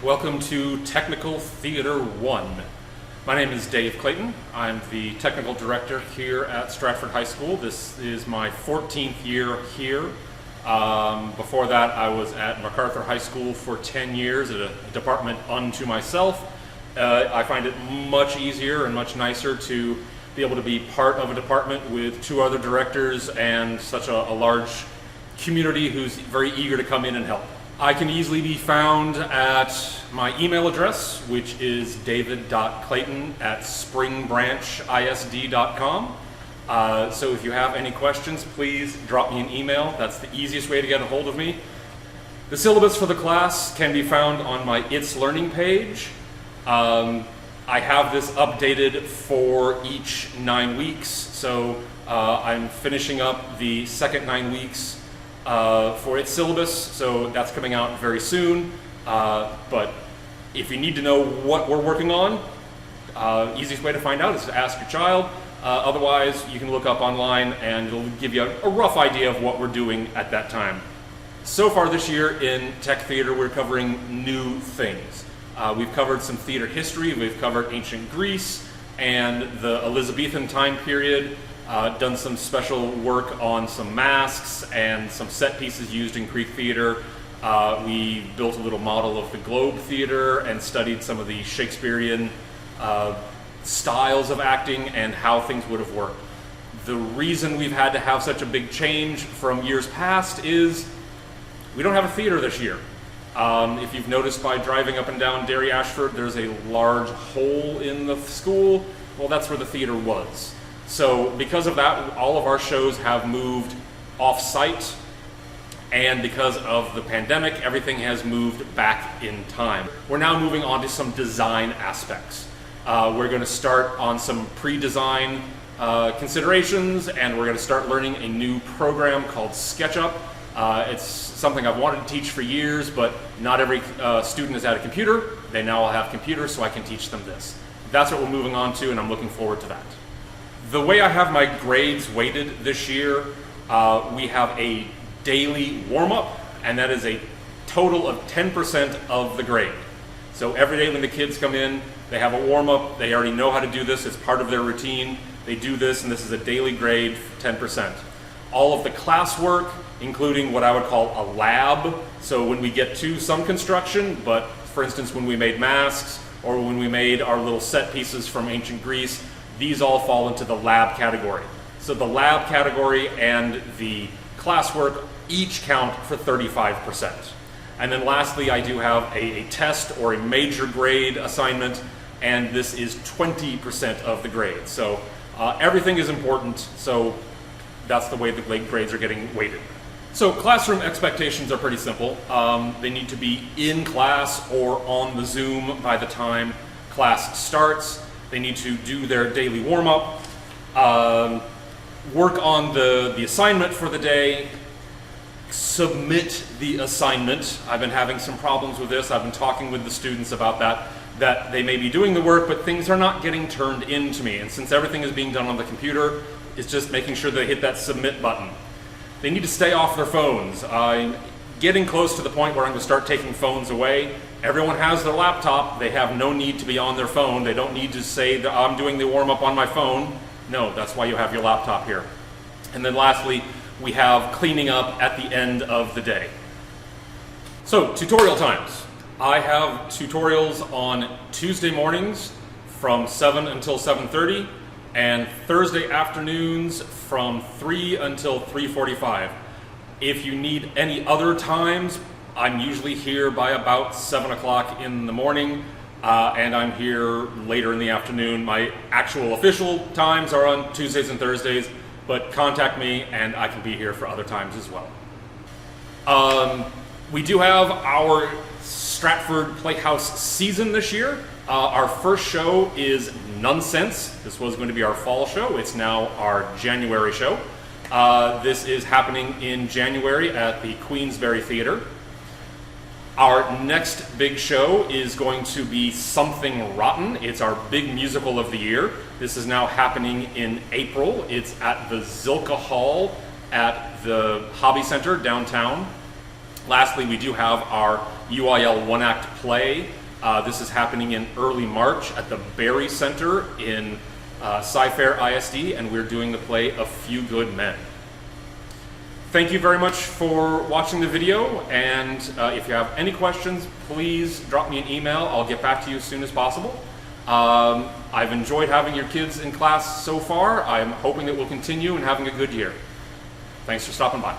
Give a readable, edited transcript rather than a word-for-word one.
Welcome to Technical Theater 1. My name is Dave Clayton. I'm the technical director here at Stratford High School. This is my 14th year here. Before that, I was at MacArthur High School for 10 years at a department unto myself. I find it much easier and much nicer to be able to be part of a department with two other directors and such a large community who's very eager to come in and help. I can easily be found at my email address, which is david.clayton@springbrancisd.com. So if you have any questions, please drop me an email. That's the easiest way to get a hold of me. The syllabus for the class can be found on my It's Learning page. I have this updated for each 9 weeks, so I'm finishing up the second 9 weeks for its syllabus, so that's coming out very soon. But if you need to know what we're working on, easiest way to find out is to ask your child. Otherwise, you can look up online and it'll give you a rough idea of what we're doing at that time. So far this year in Tech Theater, we're covering new things. We've covered some theater history, we've covered ancient Greece and the Elizabethan time period. Done some special work on some masks and some set pieces used in Greek theater. We built a little model of the Globe Theater and studied some of the Shakespearean styles of acting and how things would have worked. The reason we've had to have such a big change from years past is we don't have a theater this year. If you've noticed by driving up and down Derry Ashford, there's a large hole in the school. Well, that's where the theater was. So because of that, all of our shows have moved off-site, and because of the pandemic, everything has moved back in time. We're now moving on to some design aspects. We're going to start on some pre-design considerations, and we're going to start learning a new program called SketchUp. It's something I've wanted to teach for years, but not every student has had a computer. They now all have computers, so I can teach them this. That's what we're moving on to, and I'm looking forward to that. The way I have my grades weighted this year, we have a daily warm-up, and that is a total of 10% of the grade. So every day when the kids come in, they have a warm-up, they already know how to do this, it's part of their routine, they do this, and this is a daily grade, 10%. All of the classwork, including what I would call a lab, so when we get to some construction, but for instance when we made masks, or when we made our little set pieces from ancient Greece, these all fall into the lab category. So the lab category and the classwork each count for 35%. And then lastly, I do have a test or a major grade assignment, and this is 20% of the grade. So everything is important, so that's the way the grades are getting weighted. So classroom expectations are pretty simple. They need to be in class or on the Zoom by the time class starts. They need to do their daily warm-up, work on the assignment for the day, submit the assignment. I've been having some problems with this. I've been talking with the students about that they may be doing the work, but things are not getting turned in to me. And since everything is being done on the computer, it's just making sure they hit that submit button. They need to stay off their phones. I'm getting close to the point where I'm going to start taking phones away. Everyone has their laptop. They have no need to be on their phone. They don't need to say that I'm doing the warm-up on my phone. No, that's why you have your laptop here. And then lastly, we have cleaning up at the end of the day. So, tutorial times. I have tutorials on Tuesday mornings from 7 until 7:30 and Thursday afternoons from 3 until 3:45. If you need any other times, I'm usually here by about 7 o'clock in the morning, and I'm here later in the afternoon. My actual official times are on Tuesdays and Thursdays, but contact me and I can be here for other times as well. We do have our Stratford Playhouse season this year. Our first show is Nonsense. This was going to be our fall show. It's now our January show. This is happening in January at the Queensberry Theater. Our next big show is going to be Something Rotten. It's our big musical of the year. This is now happening in April. It's at the Zilka Hall at the Hobby Center downtown. Lastly, we do have our UIL one-act play. This is happening in early March at the Berry Center in Sci-Fair ISD, and we're doing the play A Few Good Men. Thank you very much for watching the video, and if you have any questions, please drop me an email. I'll get back to you as soon as possible. I've enjoyed having your kids in class so far. I'm hoping that we'll continue and having a good year. Thanks for stopping by.